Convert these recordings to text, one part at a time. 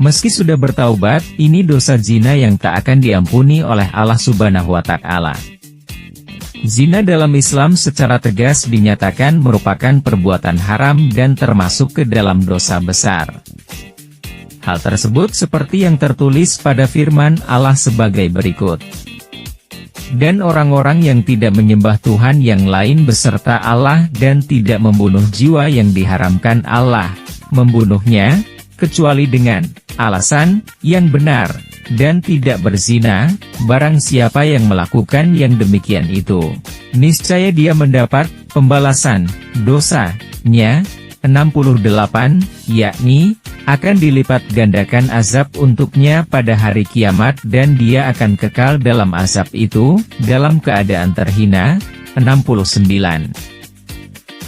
Meski sudah bertaubat, ini dosa zina yang tak akan diampuni oleh Allah Subhanahu wa Ta'ala. Zina dalam Islam secara tegas dinyatakan merupakan perbuatan haram dan termasuk ke dalam dosa besar. Hal tersebut seperti yang tertulis pada firman Allah sebagai berikut. Dan orang-orang yang tidak menyembah Tuhan yang lain beserta Allah dan tidak membunuh jiwa yang diharamkan Allah, membunuhnya, kecuali dengan alasan yang benar, dan tidak berzina, barang siapa yang melakukan yang demikian itu, niscaya dia mendapat pembalasan dosanya, 68, yakni, akan dilipat gandakan azab untuknya pada hari kiamat dan dia akan kekal dalam azab itu, dalam keadaan terhina, 69.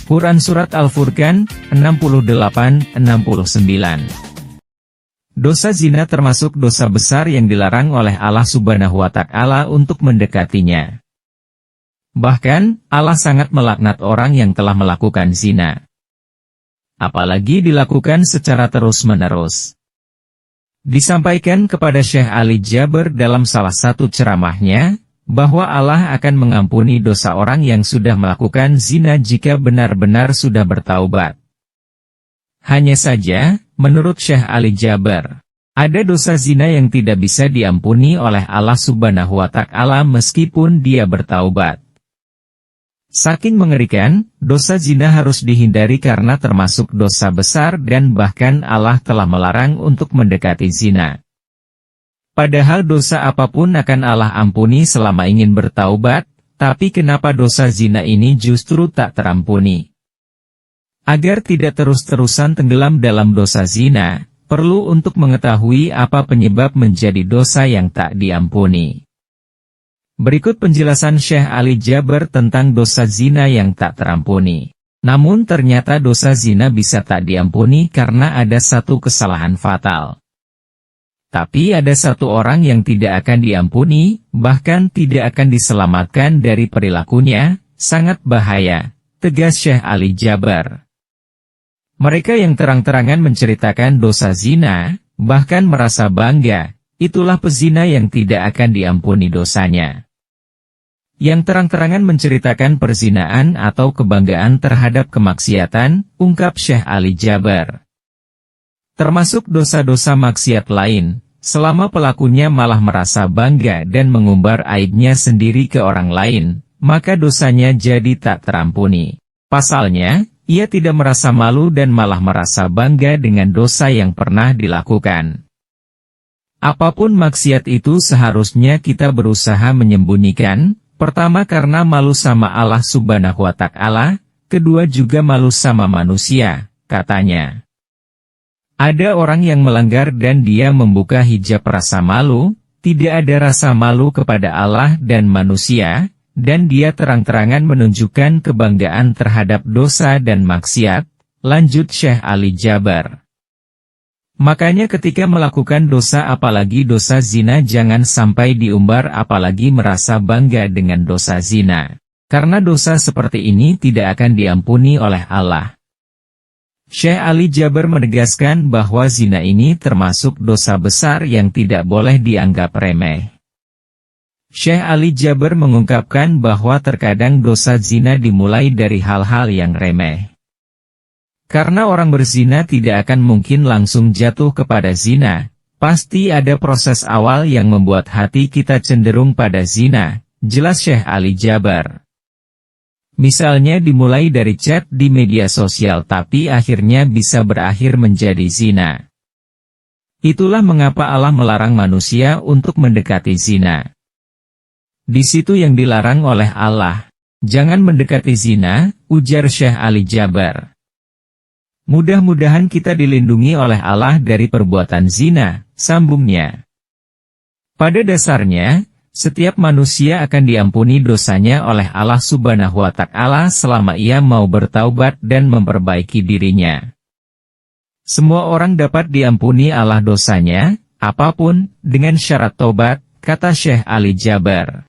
Quran Surat Al-Furqan, 68-69. Dosa zina termasuk dosa besar yang dilarang oleh Allah Subhanahu wa Ta'ala untuk mendekatinya. Bahkan, Allah sangat melaknat orang yang telah melakukan zina. Apalagi dilakukan secara terus-menerus. Disampaikan kepada Syekh Ali Jaber dalam salah satu ceramahnya, bahwa Allah akan mengampuni dosa orang yang sudah melakukan zina jika benar-benar sudah bertaubat. Hanya saja, menurut Syekh Ali Jaber, ada dosa zina yang tidak bisa diampuni oleh Allah Subhanahu wa Ta'ala meskipun dia bertaubat. Saking mengerikan, dosa zina harus dihindari karena termasuk dosa besar dan bahkan Allah telah melarang untuk mendekati zina. Padahal dosa apapun akan Allah ampuni selama ingin bertaubat, tapi kenapa dosa zina ini justru tak terampuni? Agar tidak terus-terusan tenggelam dalam dosa zina, perlu untuk mengetahui apa penyebab menjadi dosa yang tak diampuni. Berikut penjelasan Syekh Ali Jaber tentang dosa zina yang tak terampuni. Namun ternyata dosa zina bisa tak diampuni karena ada satu kesalahan fatal. Tapi ada satu orang yang tidak akan diampuni, bahkan tidak akan diselamatkan dari perilakunya, sangat bahaya, tegas Syekh Ali Jaber. Mereka yang terang-terangan menceritakan dosa zina, bahkan merasa bangga, itulah pezina yang tidak akan diampuni dosanya. Yang terang-terangan menceritakan perzinaan atau kebanggaan terhadap kemaksiatan, ungkap Syekh Ali Jaber. Termasuk dosa-dosa maksiat lain, selama pelakunya malah merasa bangga dan mengumbar aibnya sendiri ke orang lain, maka dosanya jadi tak terampuni. Pasalnya, ia tidak merasa malu dan malah merasa bangga dengan dosa yang pernah dilakukan. Apapun maksiat itu seharusnya kita berusaha menyembunyikan, pertama karena malu sama Allah Subhanahu wa Ta'ala, kedua juga malu sama manusia, katanya. Ada orang yang melanggar dan dia membuka hijab rasa malu, tidak ada rasa malu kepada Allah dan manusia, dan dia terang-terangan menunjukkan kebanggaan terhadap dosa dan maksiat, lanjut Syekh Ali Jaber. Makanya ketika melakukan dosa apalagi dosa zina jangan sampai diumbar apalagi merasa bangga dengan dosa zina. Karena dosa seperti ini tidak akan diampuni oleh Allah. Syekh Ali Jaber menegaskan bahwa zina ini termasuk dosa besar yang tidak boleh dianggap remeh. Syekh Ali Jaber mengungkapkan bahwa terkadang dosa zina dimulai dari hal-hal yang remeh. Karena orang berzina tidak akan mungkin langsung jatuh kepada zina, pasti ada proses awal yang membuat hati kita cenderung pada zina, jelas Syekh Ali Jaber. Misalnya dimulai dari chat di media sosial tapi akhirnya bisa berakhir menjadi zina. Itulah mengapa Allah melarang manusia untuk mendekati zina. Di situ yang dilarang oleh Allah. Jangan mendekati zina, ujar Syekh Ali Jaber. Mudah-mudahan kita dilindungi oleh Allah dari perbuatan zina, sambungnya. Pada dasarnya, setiap manusia akan diampuni dosanya oleh Allah Subhanahu wa Ta'ala selama ia mau bertaubat dan memperbaiki dirinya. Semua orang dapat diampuni Allah dosanya, apapun, dengan syarat taubat, kata Syekh Ali Jaber.